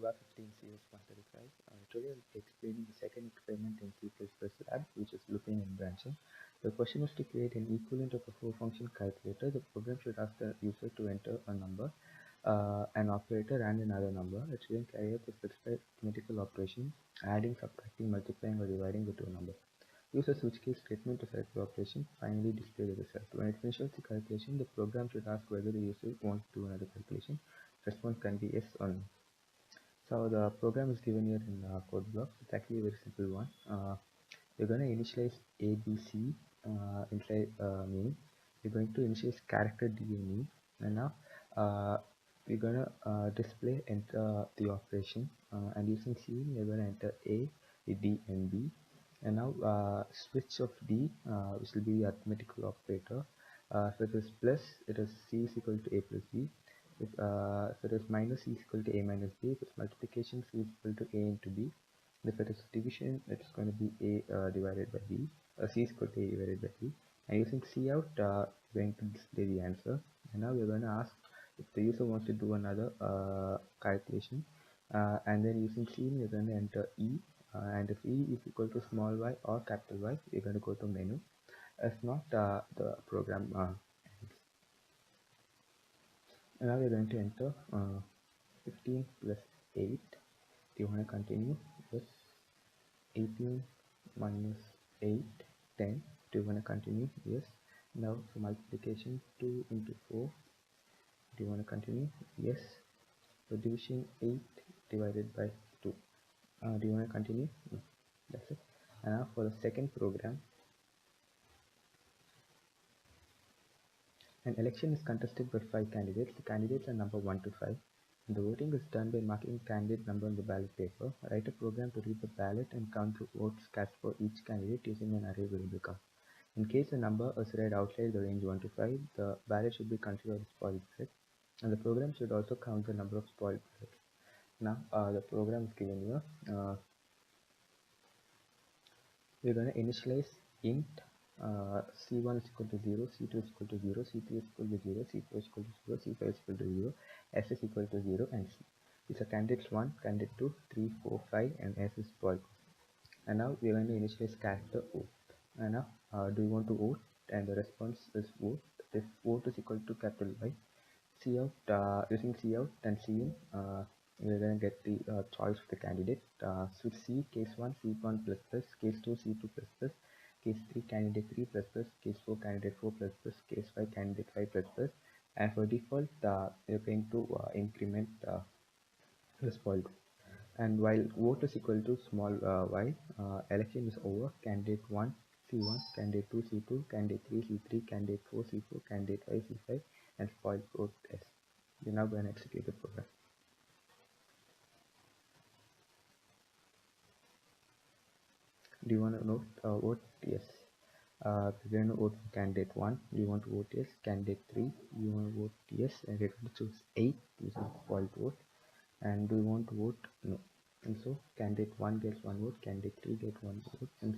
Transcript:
UR15CS135. Today I'll be explaining the second experiment in C++ lab, which is looping and branching. The question is to create an equivalent of a four-function calculator. The program should ask the user to enter a number, an operator, and another number. It should then carry out the specified arithmetical operation, adding, subtracting, multiplying, or dividing the two numbers. Use a switch case statement to select the operation, finally display the result. When it finishes the calculation, the program should ask whether the user wants to do another calculation. Response can be yes or no. So the program is given here in code blocks. It's actually a very simple one. We're going to initialize ABC inside main. We're going to initialize character D in main, and now we're going to display enter the operation, and using C we're going to enter A, D, and B. And now switch of D, which will be the arithmetical operator. If it is plus, it is C is equal to A plus B. If it is minus, C is equal to A minus B. If it's multiplication, C is equal to A into B. If it is division, it's going to be A divided by B. C is equal to A divided by B. And using C out, we're going to display the answer. And now we're going to ask if the user wants to do another calculation. And then using C, we're going to enter E. And if E is equal to small y or capital Y, we're going to go to menu. If not, the program ends. And now we're going to enter 15 plus 8. Do you want to continue? Yes. 18 minus 8, 10. Do you want to continue? Yes. Now for multiplication, 2 into 4. Do you want to continue? Yes. For division, 8 divided by 2. Do you want to continue? No. That's it. And now for the second program, an election is contested by 5 candidates. The candidates are number 1 to 5. The voting is done by marking candidate number on the ballot paper. Write a program to read the ballot and count the votes cast for each candidate using an array variable count. In case the number is read outside the range 1 to 5, the ballot should be considered as spoiled ballot, and the program should also count the number of spoiled ballots. Now the program is given here. We're going to initialize int C1 is equal to 0, C2 is equal to 0, C3 is equal to 0, C4 is equal to 0, C5 is equal to 0, S is equal to 0, and C. These are candidates 1, candidate 2, 3, 4, 5, and S is spoiled. And now we're going to initialize character O. And now do you want to vote? And the response is vote. If vote is equal to capital Y, C out, using C out and C in, we're going to get the choice of the candidate. Switch C, case 1, C1 plus plus, case 2, C2 plus plus, case 3, candidate 3 plus plus, case 4, candidate 4 plus plus, case 5, candidate 5 plus plus. And for default, we're going to increment the spoiled. And while vote is equal to small y, election is over. Candidate 1, C1, candidate 2, C2, candidate 3, C3, candidate 4, C4, candidate 5, C5, and spoiled vote S. We're now going to execute the program. Do you want to vote? Yes. We're going to vote for candidate 1. Do you want to vote yes? Candidate 3. You want to vote yes? And we're going to choose 8, which is the spoiled vote. And do you want to vote? No. And so candidate 1 gets 1 vote, candidate 3 gets 1 vote, and